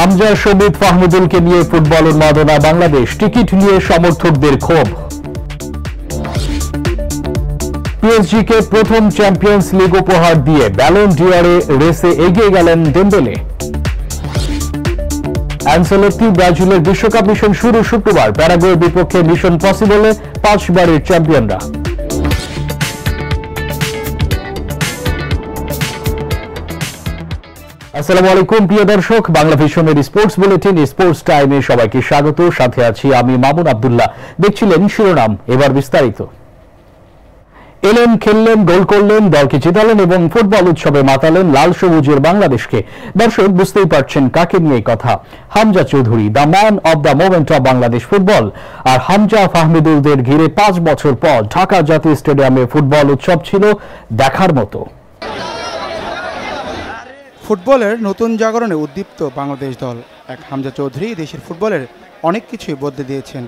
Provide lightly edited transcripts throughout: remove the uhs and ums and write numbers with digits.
হামজা শহীদ ফাহমিদুলকে নিয়ে ফুটবল উন্মাদনা বাংলাদেশ, টিকিট নিয়ে সমর্থকদের ক্ষোভ। পিএসজিকে প্রথম চ্যাম্পিয়ন্স লিগ উপহার দিয়ে ব্যালন ডি'অরে রেসে এগিয়ে গেলেন ডেম্বেলে। অ্যানসেলোত্তি ব্রাজিলের বিশ্বকাপ মিশন শুরু শুক্রবার, প্যারাগুয়ের বিপক্ষে মিশন পসিবলে 5 বারের চ্যাম্পিয়নরা। আসসালামু আলাইকুম প্রিয় দর্শক, বাংলা ভিশনের স্পোর্টস বুলেটিন স্পোর্টস টাইমে সবাইকে স্বাগত। সাথে আছি আমি মামুন আব্দুল্লাহ। দেখছিলেন শিরোনাম, এবার বিস্তারিত। এলেন, খেললেন, গোল করলেন, দলকে জিতালেন এবং ফুটবল উৎসবে মাতালেন লাল সবুজের বাংলাদেশকে। দর্শক বুঝতেই পারছেন কাকে নিয়ে কথা। Hamza Chowdhury, the man of the moment of Bangladesh football. আর হামজা ফাহমিদুলদের ঘিরে 5 বছর পর ঢাকা জাতীয় স্টেডিয়ামে ফুটবল উৎসব ছিল দেখার মতো। ফুটবলের নতুন জাগরণে উদ্দীপ্ত বাংলাদেশ দল। এক হামজা চৌধুরী দেশের ফুটবলের অনেক কিছুই বদলে দিয়েছেন।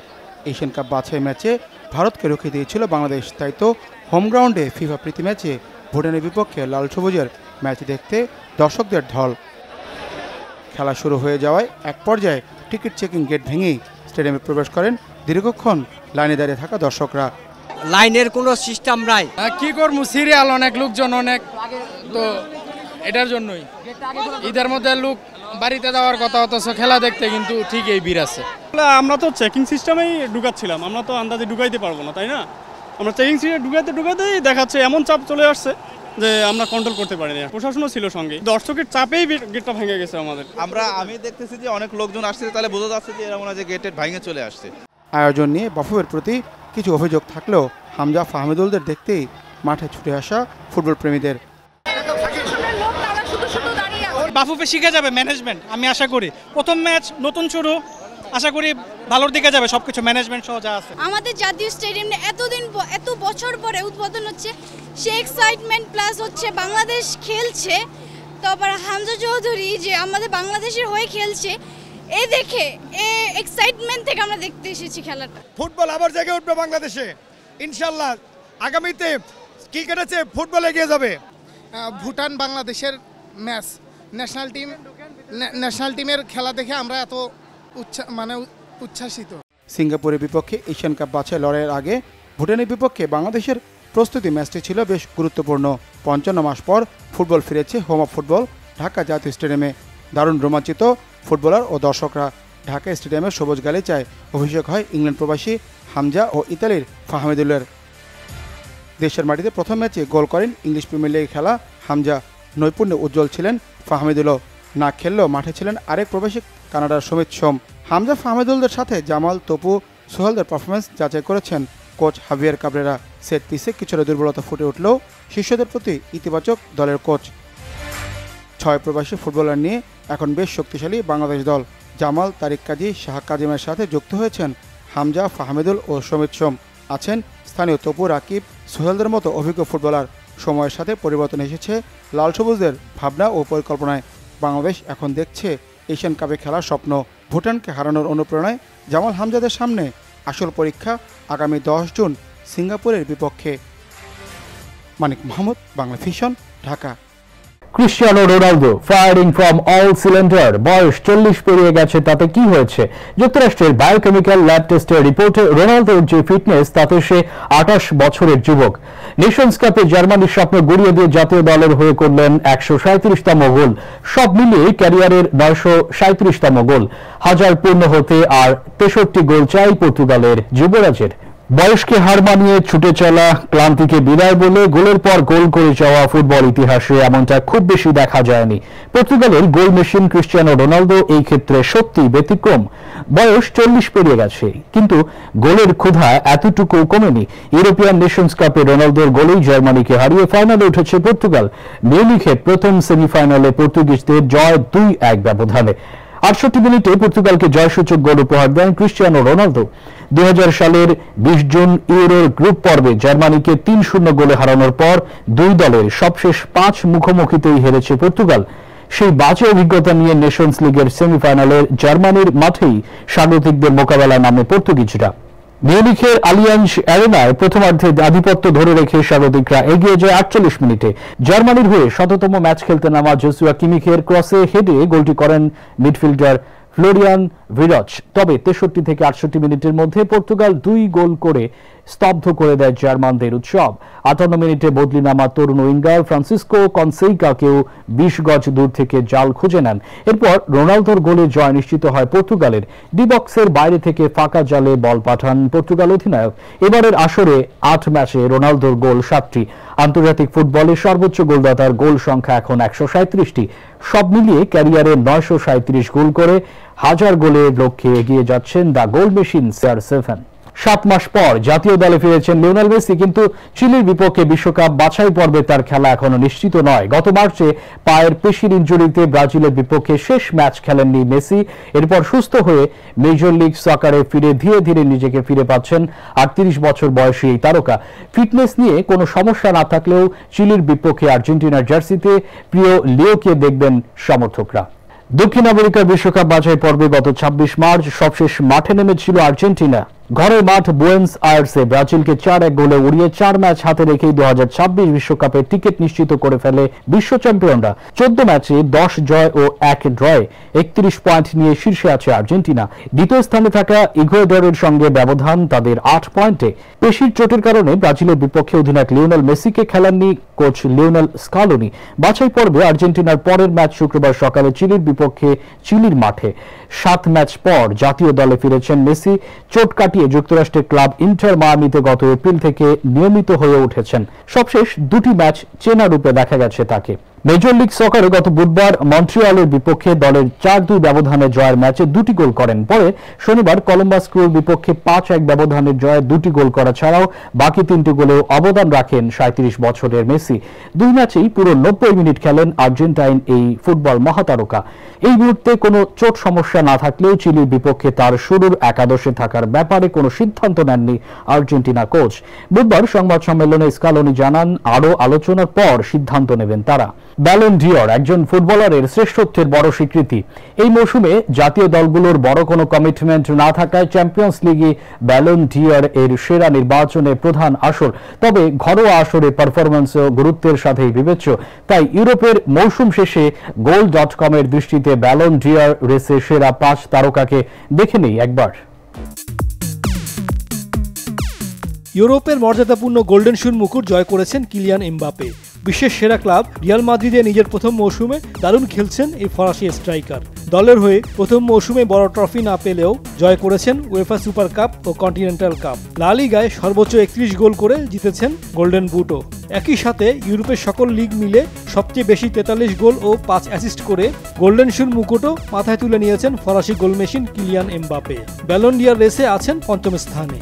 এশিয়ান কাপ বাছাই ম্যাচে ভারতকে রুখে দিয়েছিল বাংলাদেশ, তাই তো হোম গ্রাউন্ডে ফিফা প্রীতি ম্যাচে ভুটানের বিপক্ষে লাল সবুজের ম্যাচ দেখতে দর্শকদের ঢল। খেলা শুরু হয়ে যাওয়ায় এক পর্যায়ে টিকিট চেকিং গেট ভেঙেই স্টেডিয়ামে প্রবেশ করেন দীর্ঘক্ষণ লাইনে দাঁড়িয়ে থাকা দর্শকরা। লাইনের কোনো সিস্টেম নাই, কি করবো, সিরিয়াল অনেক লোকজন অনেক, তো এটার জন্যই ঈদের মধ্যে লোক বাড়িতে যাওয়ার কথা, অথচ খেলা দেখতে কিন্তু ঠিক এই ভিড় আছে। আমরা তো চেকিং সিস্টেমেই ঢুকাচ্ছিলাম, আমরা তো আন্দাজে ঢুকাইতে পারবো না, তাই না? আমরা চেকিং সিস্টেমে ঢুকাতেই দেখাচ্ছে এমন চাপ চলে আসছে যে আমরা কন্ট্রোল করতে পারিনি। প্রশাসনও ছিল সঙ্গে, দর্শকের চাপেই গেটটা ভেঙে গেছে আমাদের। আমি দেখতেছি যে অনেক লোকজন আসছে, তাহলে বোঝা যাচ্ছে যে এরা মনে হয় যে গেটের ভেঙে চলে আসছে। আয়োজন নিয়ে বাফুফের প্রতি কিছু অভিযোগ থাকলেও হামজা ফাহমিদুলদের দেখতেই মাঠে ছুটে আসা ফুটবল প্রেমীদের। বাফুফে শিখে যাবে ম্যানেজমেন্ট, আমি আশা করি। প্রথম ম্যাচ, নতুন শুরু, আশা করি ভালোর দিকে যাবে সবকিছু, ম্যানেজমেন্ট সহ যা আছে। আমাদের জাতীয় স্টেডিয়ামে এত বছর পরে উদ্বোধন হচ্ছে, সে এক্সাইটমেন্ট প্লাস হচ্ছে বাংলাদেশ খেলছে, তারপর হামজা চৌধুরী যে আমাদের বাংলাদেশের হয়ে খেলছে, এই দেখে এক্সাইটমেন্ট থেকে আমরা দেখতে এসেছি খেলাটা। ফুটবল আবার জেগে উঠবে বাংলাদেশে ইনশাল্লাহ। আগামীতে ক্রিকেটের চেয়ে ফুটবল এগিয়ে যাবে। ভুটান বাংলাদেশের ম্যাচ, ন্যাশনাল টিমের খেলা দেখে আমরা এত উচ্ছ্বাসিত। সিঙ্গাপুরের বিপক্ষে এশিয়ান কাপ বাছাই লড়াইয়ের আগে ভুটানের বিপক্ষে বাংলাদেশের প্রস্তুতি ম্যাচটি ছিল বেশ গুরুত্বপূর্ণ। 55 মাস পর ফুটবল ফিরেছে হোম অফ ফুটবল ঢাকা জাতীয় স্টেডিয়ামে। দারুণ রোমাঞ্চিত ফুটবলার ও দর্শকরা। ঢাকা স্টেডিয়ামের সবুজ গালিচায় অভিষেক হয় ইংল্যান্ড প্রবাসী হামজা ও ইতালির ফাহমিদুলের। দেশের মাটিতে প্রথম ম্যাচে গোল করেন ইংলিশ প্রিমিয়ার লিগে খেলা হামজা। নৈপুণ্যে উজ্জ্বল ছিলেন ফাহমিদুলও। না খেললেও মাঠে ছিলেন আরেক প্রবাসী কানাডার সুমিত সোম। হামজা ফাহমিদুলদের সাথে জামাল, তপু, সোহেলদের পারফরমেন্স যাচাই করেছেন কোচ হাভিয়ার কাবরেরা। সেট পিসে কিছুটা দুর্বলতা ফুটে উঠলেও শিষ্যদের প্রতি ইতিবাচক দলের কোচ। 6 প্রবাসী ফুটবলার নিয়ে এখন বেশ শক্তিশালী বাংলাদেশ দল। জামাল, তারিক কাজী, শাহ কাজিমের সাথে যুক্ত হয়েছেন হামজা, ফাহমিদুল ও সুমিত সোম। আছেন স্থানীয় তপু, রাকিব, সোহেলদের মতো অভিজ্ঞ ফুটবলার। সময়ের সাথে পরিবর্তন এসেছে লাল সবুজদের ভাবনা ও পরিকল্পনায়। বাংলাদেশ এখন দেখছে এশিয়ান কাপে খেলার স্বপ্ন। ভুটানকে হারানোর অনুপ্রেরণায় জামাল হামজাদের সামনে আসল পরীক্ষা আগামী 10 জুন সিঙ্গাপুরের বিপক্ষে। Manik Mahmud, Bangla Vision, Dhaka. Cristiano Ronaldo firing from all cylinder. বয়স 40 পেরিয়ে গেছে, তাতে কি হয়েছে? যুক্তরাষ্ট্রের বায়োকেমিক্যাল ল্যাব টেস্টের রিপোর্টে রোনালদোর যে ফিটনেস, তাতে সে 28 বছরের যুবক। নেশনস কাপে জার্মানির স্বপ্ন গুড়িয়ে দিয়ে জাতীয় দলের হয়ে করলেন 137তম গোল। সব মিলিয়ে ক্যারিয়ারের 937তম গোল। 1000 পূর্ণ হতে আর 63 গোল চাই পর্তুগালের যুবরাজের। বয়সকে হার মানিয়ে ছুটে চলা, ক্লান্তিকে বিদায় বলে গোলের পর গোল করে যাওয়া ফুটবল ইতিহাসে এমনটা খুব বেশি দেখা যায়নি। পর্তুগালের গোল মেশিন ক্রিশ্চিয়ানো রোনালদো এই ক্ষেত্রে সত্যি ব্যতিক্রম। বয়স 40 পেরিয়ে গেছে, কিন্তু গোলের ক্ষুধা এতটুকু কমেনি। ইউরোপিয়ান নেশনস কাপে রোনালদোর গোলেই জার্মানিকে হারিয়ে ফাইনালে উঠেছে পর্তুগাল। মিউনিখে প্রথম সেমিফাইনালে পর্তুগিজদের জয় 2-1 ব্যবধানে। 68 মিনিটে পর্তুগালকে জয়সূচক গোল উপহার দেন ক্রিশ্চিয়ানো রোনালদো। 2000 সালের 20 জুন ইউরোর গ্রুপ পর্বে জার্মানিকে 3-0 গোলে হারানোর পর দুই দলের সবশেষ 5 মুখোমুখিতেই হেরেছে পর্তুগাল। সেই বাজে অভিজ্ঞতা নিয়ে নেশনস লিগের সেমিফাইনালের জার্মানির মাঠেই স্বাগতিকদের মোকাবেলায় নামে পর্তুগিজরা। মিউনিখের আলিয়াঞ্জ অ্যারেনায় প্রথমার্ধে আধিপত্য ধরে রেখে স্বাগতিকরা এগিয়ে যায় ৪৮ মিনিটে। জার্মানির হয়ে ১৭তম ম্যাচ খেলতে নামা জোসুয়া কিমিখের ক্রসে হেডে গোলটি করেন মিডফিল্ডার ফ্লোরিয়ান ভিরচ। তবে ৬৩ থেকে ৬৮ মিনিটের মধ্যে পর্তুগাল ২ গোল করে স্তব্ধ করে দেয় জার্মানদের উৎসব। ৫৮ মিনিটে বদলি নামা তরুণ উইঙ্গার ফ্রান্সিসকো কনসেইকাকেও ২০ গজ দূর থেকে জাল খুঁজে নেন। এরপর রোনালদোর গোলে জয় নিশ্চিত হয় পর্তুগালের। ডি বক্সের বাইরে থেকে ফাঁকা জালে বল পাঠান পর্তুগাল অধিনায়ক। এবারের আসরে ৮ ম্যাচে রোনালদোর গোল ৭টি। আন্তর্জাতিক ফুটবলে সর্বোচ্চ গোলদাতার গোল সংখ্যা এখন ১৩৭টি। সব মিলিয়ে ক্যারিয়ারে ৯৩৭ গোল করে ১০০০ গোলের লক্ষ্যে এগিয়ে যাচ্ছেন দ্য গোল মেশিন CR7। ৭ মাস পর জাতীয় দলে ফিরেছেন লিওনেল মেসি, কিন্তু চিলির বিপক্ষে বিশ্বকাপ বাছাই পর্বে তার খেলা এখনো নিশ্চিত নয়। গত মার্চে পায়ের পেশির ইনজুরিতে ব্রাজিলের বিপক্ষে শেষ ম্যাচ খেলেননি মেসি। এরপর সুস্থ হয়ে মেজর লিগ সকারে ফিরে ধীরে ধীরে নিজেকে ফিরে পাচ্ছেন ৩৮ বছর বয়সী এই তারকা। ফিটনেস নিয়ে কোনো সমস্যা না থাকলেও চিলির বিপক্ষে আর্জেন্টিনার জার্সিতে প্রিয় লিওকে দেখবেন সমর্থকরা। দক্ষিণ আমেরিকার বিশ্বকাপ বাছাই পর্বে গত ২৬ মার্চ সবশেষ মাঠে নেমেছিল আর্জেন্টিনা। ঘরের মাঠ বুয়েন্স আয়ার্সে ব্রাজিলকে ৪-১ গোলে উড়িয়ে ৪ ম্যাচ হাতে রেখেই ২০২৬ বিশ্বকাপের টিকিট নিশ্চিত করে ফেলে বিশ্ব চ্যাম্পিয়নরা। ১৪ ম্যাচে ১০ জয় ও ১ ড্রয়ে ৩১ পয়েন্ট নিয়ে শীর্ষে আছে আর্জেন্টিনা। দ্বিতীয় স্থানে থাকা ইকুয়েডরের সঙ্গে ব্যবধান তাদের ৮ পয়েন্টে। পেশির চোটের কারণে ব্রাজিলের বিপক্ষে অধিনায়ক লিওনেল মেসিকে খেলাননি কোচ লিওনেল স্কালোনি। বাছাই পর্বে আর্জেন্টিনার পরের ম্যাচ শুক্রবার সকালে চিলির বিপক্ষে চিলির মাঠে। ৭ ম্যাচ পর জাতীয় দলে ফিরেছেন মেসি। চোট কাটিয়ে যুক্তরাষ্ট্রের ক্লাব ইন্টার মায়ামিতে গত এপ্রিল থেকে নিয়মিত হয়ে উঠেছেন। সবশেষ ২টি ম্যাচ চেনা রূপে দেখা গেছে তাকে। মেজর লিগ সকারে গত বুধবার মন্ট্রিয়ালের বিপক্ষে দলের ৪-২ ব্যবধানে জয়ের ম্যাচে ২টি গোল করেন। পরে শনিবার কলম্বাস ক্রুর বিপক্ষে ৫-১ ব্যবধানের জয়ে ২টি গোল করা ছাড়াও বাকি ৩টি গোলেও অবদান রাখেন ৩৭ বছরের মেসি। ২ ম্যাচেই পুরো ৯০ মিনিট খেলেন আর্জেন্টাইন এই ফুটবল মহাতারকা। এই মুহূর্তে কোনো চোট সমস্যা না থাকলেও চিলির বিপক্ষে তার শুরুর একাদশে থাকার ব্যাপারে কোনো সিদ্ধান্ত নেননি আর্জেন্টিনা কোচ। বুধবার সংবাদ সম্মেলনে স্কালোনি জানান, আরও আলোচনার পর সিদ্ধান্ত নেবেন তারা। ব্যালন ডিওর একজন ফুটবলারের শ্রেষ্ঠত্বের বড় স্বীকৃতি। এই মৌসুমে জাতীয় দলগুলোর বড় কোনো কমিটমেন্ট না থাকায় চ্যাম্পিয়ন্স লিগে ব্যালন ডিওর এর সেরা নির্বাচনে প্রধান আসর। তবে ঘরোয়া আসরে পারফরম্যান্সও গুরুত্বের সাথেই বিবেচ্য। তাই ইউরোপের মৌসুম শেষে goal.com-এর দৃষ্টিতে ব্যালন ডিওর রেসে সেরা ৫ তারকাকে দেখে নেই একবার। ইউরোপের মর্যাদাপূর্ণ গোল্ডেন শুর মুকুট জয় করেছেন কিলিয়ান এমবাপে। বিশ্বের সেরা ক্লাব রিয়াল মাদ্রিদে নিজের প্রথম মৌসুমে দারুণ খেলছেন এই ফরাসি স্ট্রাইকার। দলের হয়ে প্রথম মৌসুমে বড় ট্রফি না পেলেও জয় করেছেন উয়েফা সুপার কাপ ও কন্টিনেন্টাল কাপ। লা লিগায় সর্বোচ্চ ৩১ গোল করে জিতেছেন গোল্ডেন বুটও। একই সাথে ইউরোপের সকল লিগ মিলে সবচেয়ে বেশি ৪৩ গোল ও ৫ অ্যাসিস্ট করে গোল্ডেন শুর মুকুটও মাথায় তুলে নিয়েছেন ফরাসি goal machine Kylian Mbappe. Ballon d'Or রেসে আছেন ৫ম স্থানে।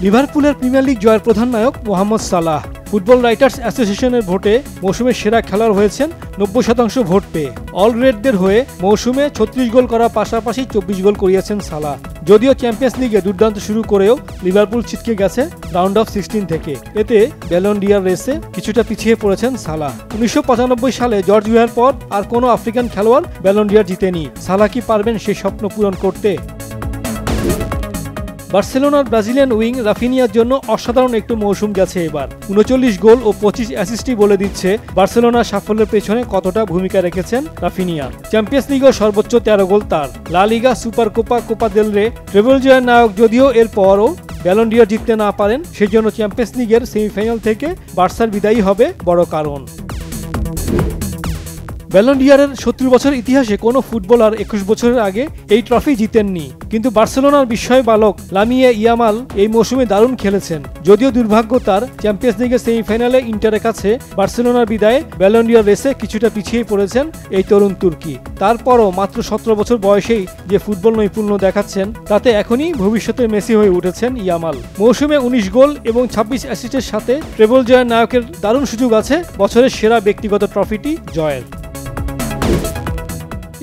লিভারপুলের প্রিমিয়ার লিগ জয়ের প্রধান নায়ক মোহাম্মদ সালাহ। ফুটবল রাইটার্স অ্যাসোসিয়েশনের ভোটে মৌসুমের সেরা খেলোয়াড় হয়েছেন ৯০% ভোট পেয়ে। অল রেডদের হয়ে মৌসুমে ৩৬ গোল করার পাশাপাশি ২৪ গোল করিয়েছেন সালাহ। যদিও চ্যাম্পিয়ন্স লিগে দুর্দান্ত শুরু করেও লিভারপুল ছিটকে গেছে রাউন্ড অফ 16 থেকে। এতে ব্যালন ডিওর রেসে কিছুটা পিছিয়ে পড়েছেন সালাহ। ১৯৯৫ সালে জর্জ উইয়ার পর আর কোনো আফ্রিকান খেলোয়াড় ব্যালন ডিওর জিতেনি। সালাহ কি পারবেন সেই স্বপ্ন পূরণ করতে? বার্সেলোনার ব্রাজিলিয়ান উইং রাফিনিয়ার জন্য অসাধারণ একটু মৌসুম গেছে এবার। ৩৯ গোল ও ২৫ অ্যাসিস্টই বলে দিচ্ছে বার্সেলোনার সাফল্যের পেছনে কতটা ভূমিকা রেখেছেন রাফিনিয়া। চ্যাম্পিয়ন্স লিগেও সর্বোচ্চ ১৩ গোল তার। লা লিগা, সুপার কোপা, কোপা দেল রে ট্রেবল জয়ের নায়ক যদিও এর পরও ব্যালন ডিওর জিততে না পারেন, সেজন্য চ্যাম্পিয়ন্স লিগের সেমিফাইনাল থেকে বার্সার বিদায়ী হবে বড় কারণ। ব্যালন ডিওরের ৭০ বছর ইতিহাসে কোনো ফুটবলার ২১ বছরের আগে এই ট্রফি জিতেননি। কিন্তু বার্সেলোনার বিস্ময় বালক লামিনে ইয়ামাল এই মৌসুমে দারুণ খেলেছেন। যদিও দুর্ভাগ্য তার, চ্যাম্পিয়ন্স লিগের সেমিফাইনালে ইন্টারের কাছে বার্সেলোনার বিদায়ে ব্যালন ডিওর রেসে কিছুটা পিছিয়ে পড়েছেন এই তরুণ তুর্কি। তারপরও মাত্র ১৭ বছর বয়সেই যে ফুটবল নৈপুণ্য দেখাচ্ছেন, তাতে এখনই ভবিষ্যতের মেসি হয়ে উঠেছেন ইয়ামাল। মৌসুমে ১৯ গোল এবং ২৬ অ্যাসিস্টের সাথে ট্রেবল জয়ের নায়কের দারুণ সুযোগ আছে বছরের সেরা ব্যক্তিগত ট্রফিটি জয়ের।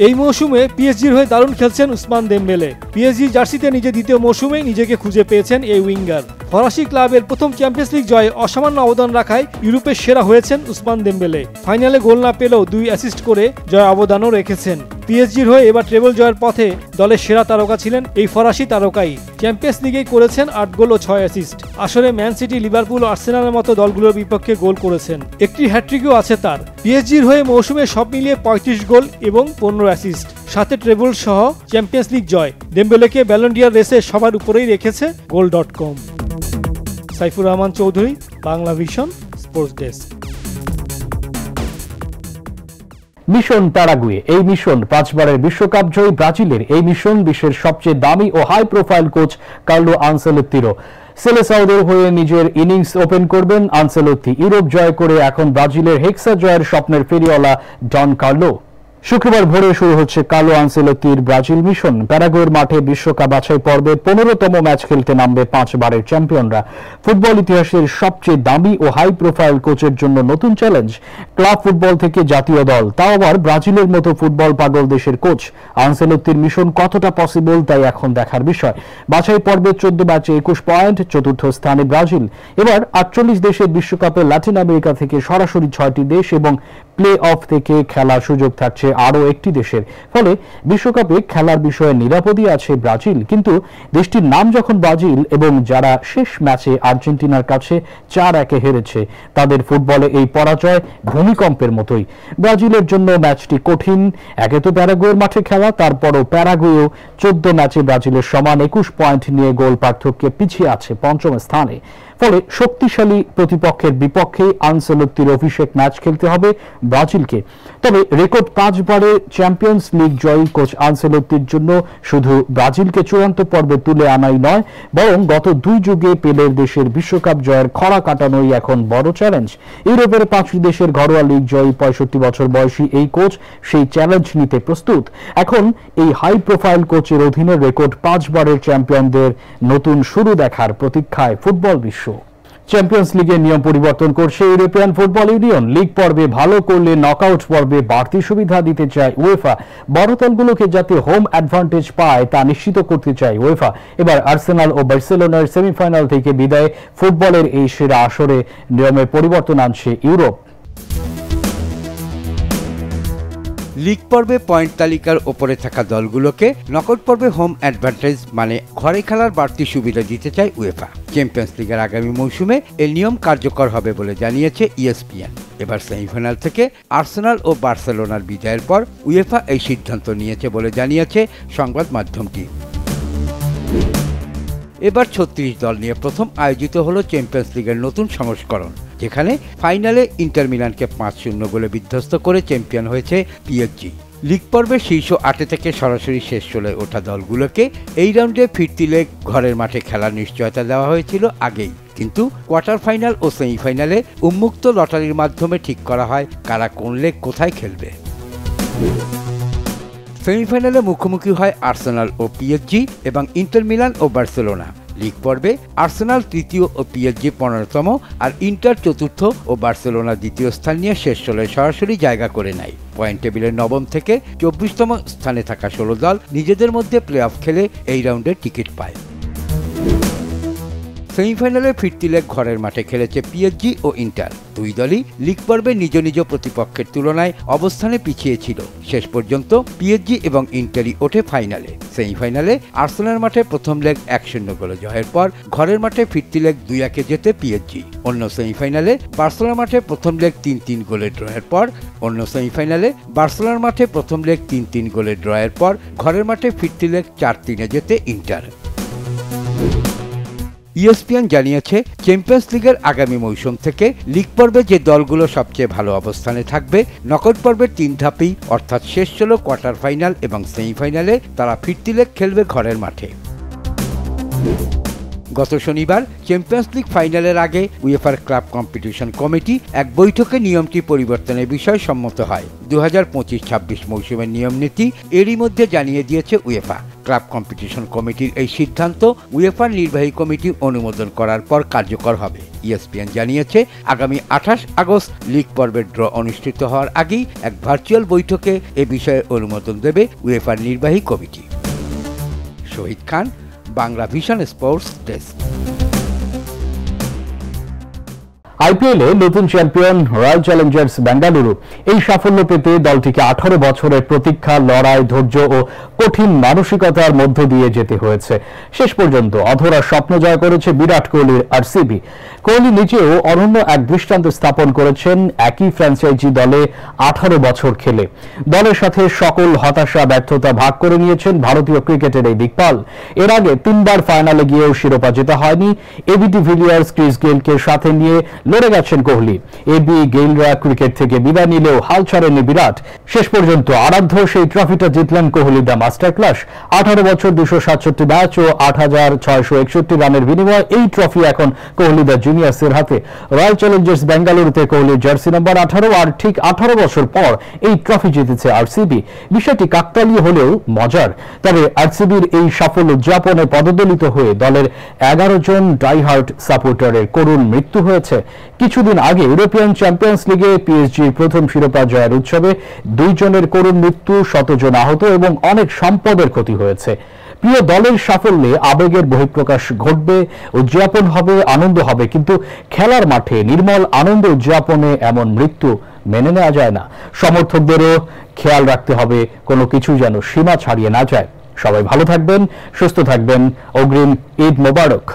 এই মৌসুমে পিএসজির হয়ে দারুণ খেলছেন উসমান দেমবেলে। পিএসজি জার্সিতে নিজের দ্বিতীয় মৌসুমে নিজেকে খুঁজে পেয়েছেন এই উইঙ্গার। ফরাসি ক্লাবের প্রথম চ্যাম্পিয়ন্স লিগ জয়ে অসামান্য অবদান রাখায় ইউরোপের সেরা হয়েছেন উসমান দেমবেলে। ফাইনালে গোল না পেলেও ২ অ্যাসিস্ট করে জয় অবদানও রেখেছেন। পিএসজির হয়ে এবার ট্রেবল জয়ের পথে দলের সেরা তারকা ছিলেন এই ফরাসি তারকাই। চ্যাম্পিয়ন্স লিগেই করেছেন 8 গোল ও 6 অ্যাসিস্ট। আসরে ম্যান সিটি, লিভারপুল ও আর্সেনালের মতো দলগুলোর বিপক্ষে গোল করেছেন। একটি হ্যাট্রিকও আছে তার। পিএসজির হয়ে মৌসুমে সব মিলিয়ে 35 গোল এবং 15 অ্যাসিস্ট, সাথে ট্রেবল সহ চ্যাম্পিয়ন্স লিগ জয়। ডেম্বেলেকে ব্যালন ডি'অর রেসে সবার উপরেই রেখেছে goal.com। Saifur Rahman Chowdhury, Bangla vision, sports desk. Mission Paraguay. এই মিশন 5 বারের বিশ্বকাপ জয়ী ব্রাজিলের এই মিশন বিশ্বের সবচেয়ে দামি ও হাই প্রোফাইল কোচ কার্লো আনসেলোত্তিরও। সেলেসাওদের হয়ে নিজের ইনিংস ওপেন করবেন আনসেলোত্তি। ইউরোপ জয় করে এখন ব্রাজিলের হেক্সা জয়ের স্বপ্নের ফেরিওয়ালা ডন কার্লো। শুক্রবার ভোরে শুরু হচ্ছে কার্লো আনসেলোত্তির ব্রাজিল মিশন। প্যারাগুয়ের মাঠে বিশ্বকাপ বাছাই পর্বে 15তম ম্যাচ খেলতে নামবে 5 বারের চ্যাম্পিয়নরা। ফুটবল ইতিহাসের সবচেয়ে দামি ও হাই প্রোফাইল কোচের জন্য নতুন চ্যালেঞ্জ। ক্লাব ফুটবল থেকে জাতীয় দল, তাও আবার ব্রাজিলের মতো ফুটবল পাগল দেশের কোচ। আনসেলোত্তির মিশন কতটা পসিবল তাই এখন দেখার বিষয়। বাছাই পর্বে 14 ম্যাচে 21 পয়েন্ট, চতুর্থ স্থানে ব্রাজিল। এবার 48 দেশের বিশ্বকাপে ল্যাটিন আমেরিকা থেকে সরাসরি 6টি দেশ এবং প্লে অফ থেকে খেলার সুযোগ থাকছে আরও একটি দেশের। ফলে বিশ্বকাপে খেলার বিষয়ে নিরাপদই আছে ব্রাজিল। কিন্তু দেশটির নাম যখন ব্রাজিল এবং যারা শেষ ম্যাচে আর্জেন্টিনার কাছে 4-1 হেরেছে, তাদের ফুটবলে এই পরাজয় ভূমিকম্পের মতোই। ব্রাজিলের জন্য ম্যাচটি কঠিন। একে তো প্যারাগুয়ের মাঠে খেলা, তারপরও প্যারাগুয়েও 14 ম্যাচে ব্রাজিলের সমান 21 পয়েন্ট নিয়ে গোল পার্থক্যে পিছিয়ে আছে 5ম স্থানে। ফলে শক্তিশালী প্রতিপক্ষের বিপক্ষে আনসেলোত্তির অভিষেক ম্যাচ খেলতে হবে ব্রাজিলকে। তবে রেকর্ড 5 বারে চ্যাম্পিয়ন্স লিগ জয়ী কোচ আনসেলোত্তির জন্য শুধু ব্রাজিলকে চূড়ান্ত পর্বে তুলে আনাই নয়, বরং গত 2 যুগে পেলের দেশের বিশ্বকাপ জয়ের খরা কাটানোই এখন বড় চ্যালেঞ্জ। ইউরোপের 5টি দেশের ঘরোয়া লিগ জয়ী 65 বছর বয়সী এই কোচ সেই চ্যালেঞ্জ নিতে প্রস্তুত। এখন এই হাই প্রোফাইল কোচের অধীনে রেকর্ড 5 বারের চ্যাম্পিয়নদের নতুন শুরু দেখার প্রতীক্ষায় ফুটবল বিশ্ব। চ্যাম্পিয়ন্স লিগের নিয়ম পরিবর্তন করছে ইউরোপিয়ান ফুটবল ইউনিয়ন। লিগ পর্বে ভালো করলে নকআউট পর্বে বাড়তি সুবিধা দিতে চায় উয়েফা। বড় দলগুলোকে যাতে হোম অ্যাডভান্টেজ পায় তা নিশ্চিত করতে চায় উয়েফা। এবার আর্সেনাল ও বার্সেলোনার সেমিফাইনাল থেকে বিদায় ফুটবলের এই সেরা আসরে নিয়মে পরিবর্তন আনছে ইউরোপ। লিগ পর্বে পয়েন্ট তালিকার ওপরে থাকা দলগুলোকে নকআউট পর্বে হোম অ্যাডভান্টেজ মানে ঘরে খেলার বাড়তি সুবিধা দিতে চায় উয়েফা। চ্যাম্পিয়ন্স লিগের আগামী মৌসুমে এই নিয়ম কার্যকর হবে বলে জানিয়েছে ইএসপিএন। এবার সেমিফাইনাল থেকে আর্সেনাল ও বার্সেলোনার বিদায়ের পর উয়েফা এই সিদ্ধান্ত নিয়েছে বলে জানিয়েছে সংবাদ মাধ্যমটি। এবার 36 দল নিয়ে প্রথম আয়োজিত হলো চ্যাম্পিয়ন্স লিগের নতুন সংস্করণ, যেখানে ফাইনালে ইন্টার মিলানকে 5-0 গোলে বিধ্বস্ত করে চ্যাম্পিয়ন হয়েছে পিএসজি। লিগ পর্বের শীর্ষ 8 থেকে সরাসরি শেষ 16 ওঠা দলগুলোকে এই রাউন্ডে ফিরতি লেগ ঘরের মাঠে খেলার নিশ্চয়তা দেওয়া হয়েছিল আগেই, কিন্তু কোয়ার্টার ফাইনাল ও সেমিফাইনালে উন্মুক্ত লটারির মাধ্যমে ঠিক করা হয় কারা কোন লেগ কোথায় খেলবে। সেমিফাইনালে মুখোমুখি হয় আর্সেনাল ও পিএসজি এবং ইন্টার মিলান ও বার্সেলোনা। লিগ পর্বে আর্সেনাল তৃতীয় ও পিএসজি 15তম, আর ইন্টার চতুর্থ ও বার্সেলোনা দ্বিতীয় স্থান নিয়ে শেষ 16 সরাসরি জায়গা করে নেয়। পয়েন্ট টেবিলের 9ম থেকে 24তম স্থানে থাকা 16 দল নিজেদের মধ্যে প্লে অফ খেলে এই রাউন্ডের টিকিট পায়। সেমিফাইনালে ফিরতি লেগ ঘরের মাঠে খেলেছে পিএসজি ও ইন্টার। দুই দলই লিগ পর্বে নিজ নিজ প্রতিপক্ষের তুলনায় অবস্থানে পিছিয়ে ছিল। শেষ পর্যন্ত পিএসজি এবং ইন্টারই ওঠে ফাইনালে। সেমিফাইনালে আর্সেনাল মাঠে প্রথম লেগ 1-0 গোলে জয়ের পর ঘরের মাঠে ফিরতি লেগ 2-1 জেতে পিএসজি। অন্য সেমিফাইনালে বার্সেলোনা মাঠে প্রথম লেগ 3-3 গোলে ড্রয়ের পর বার্সেলোনার মাঠে প্রথম লেগ 3-3 গোলে ড্রয়ের পর ঘরের মাঠে ফিরতি লেগ 4-3 জেতে ইন্টার। ইএসপিএন জানিয়েছে চ্যাম্পিয়ন্স লিগের আগামী মৌসুম থেকে লিগ পর্বে যে দলগুলো সবচেয়ে ভালো অবস্থানে থাকবে নকআউট পর্বের 3 ধাপেই অর্থাৎ শেষ 16, কোয়ার্টার ফাইনাল এবং সেমিফাইনালে তারা ফিরতি লেগ খেলবে ঘরের মাঠে। গত শনিবার চ্যাম্পিয়ন্স লিগ ফাইনালের আগে উয়েফার ক্লাব কম্পিটিশন কমিটি এক বৈঠকে নিয়মটি পরিবর্তনের বিষয়ে সম্মত হয়। 2025-26 মৌসুমের নিয়ম নীতি এরই মধ্যে জানিয়ে দিয়েছে উয়েফা। ক্লাব কম্পিটিশন কমিটির এই সিদ্ধান্ত উয়েফার নির্বাহী কমিটি অনুমোদন করার পর কার্যকর হবে। ইএসপিএন জানিয়েছে আগামী 28 আগস্ট লিগ পর্বের ড্র অনুষ্ঠিত হওয়ার আগেই এক ভার্চুয়াল বৈঠকে এ বিষয়ে অনুমোদন দেবে উয়েফার নির্বাহী কমিটি। শহীদ খান, বাংলা ভিশন, স্পোর্টস ডেস্ক। আইপিএলে নতুন চ্যাম্পিয়ন রয়্যাল চ্যালেঞ্জার্স বেঙ্গালুরু এই সাফল্য পেতে দলটিকে 18 বছরের প্রতীক্ষা, লড়াই, ধৈর্য ও কঠিন মানসিকতার মধ্য দিয়ে যেতে হয়েছে। শেষ পর্যন্ত অধরা স্বপ্ন জয় করেছে বিরাট কোহলির আরসিবি। কোহলি নিজেও অনন্য এক দৃষ্টান্ত স্থাপন করেছেন একই ফ্র্যাঞ্চাইজি দলে 18 বছর খেলে। দলের সাথে সকল হতাশা, ব্যর্থতা ভাগ করে নিয়েছেন ভারতীয় ক্রিকেটের এই দিকপাল। এর আগে 3বার ফাইনালে গিয়েও শিরোপা জেতা হয়নি। এবি ডিভিলিয়ার্স, ক্রিস গেইলকে সাথে নিয়ে লড়ে গেছেন কোহলি। এবি, গেইলরা ক্রিকেট থেকে বিদায় নিলেও হাল ছাড়েননি বিরাট। শেষ পর্যন্ত আরাধ্য সেই ট্রফিটা জিতলেন কোহলি দ্য মাস্টার ক্লাস। 18 বছর, 267 ম্যাচ ও 8,661 রানের বিনিময়ে এই ট্রফি এখন কোহলি দ্য জুনিয়র্সের হাতে। রয়্যাল চ্যালেঞ্জার্স বেঙ্গালুরুতে কোহলির জার্সি নম্বর 18, আর ঠিক 18 বছর পর এই ট্রফি জিতেছে আরসিবি। বিষয়টি কাকতালীয় হলেও মজার। তবে আরসিবির এই সাফল্য উদযাপনে পদদলিত হয়ে দলের 11 জন ডাইহার্ট সাপোর্টারের করুণ মৃত্যু হয়েছে। কিছুদিন আগে ইউরোপিয়ান চ্যাম্পিয়ন্স লিগে পিএসজির প্রথম শিরোপা জয়ের উৎসবে 2 জনের করুণ মৃত্যু, 100 জন আহত এবং অনেক সম্পদের ক্ষতি হয়েছে। প্রিয় দলের সাফল্যে আবেগের বহিঃপ্রকাশ ঘটবে, উদযাপন হবে, আনন্দ হবে, কিন্তু খেলার মাঠে নির্মল আনন্দ উদযাপনে এমন মৃত্যু মেনে নেওয়া যায় না। সমর্থকদেরও খেয়াল রাখতে হবে কোনো কিছু যেন সীমা ছাড়িয়ে না যায়। সবাই ভালো থাকবেন, সুস্থ থাকবেন। অগ্রিম ঈদ মোবারক।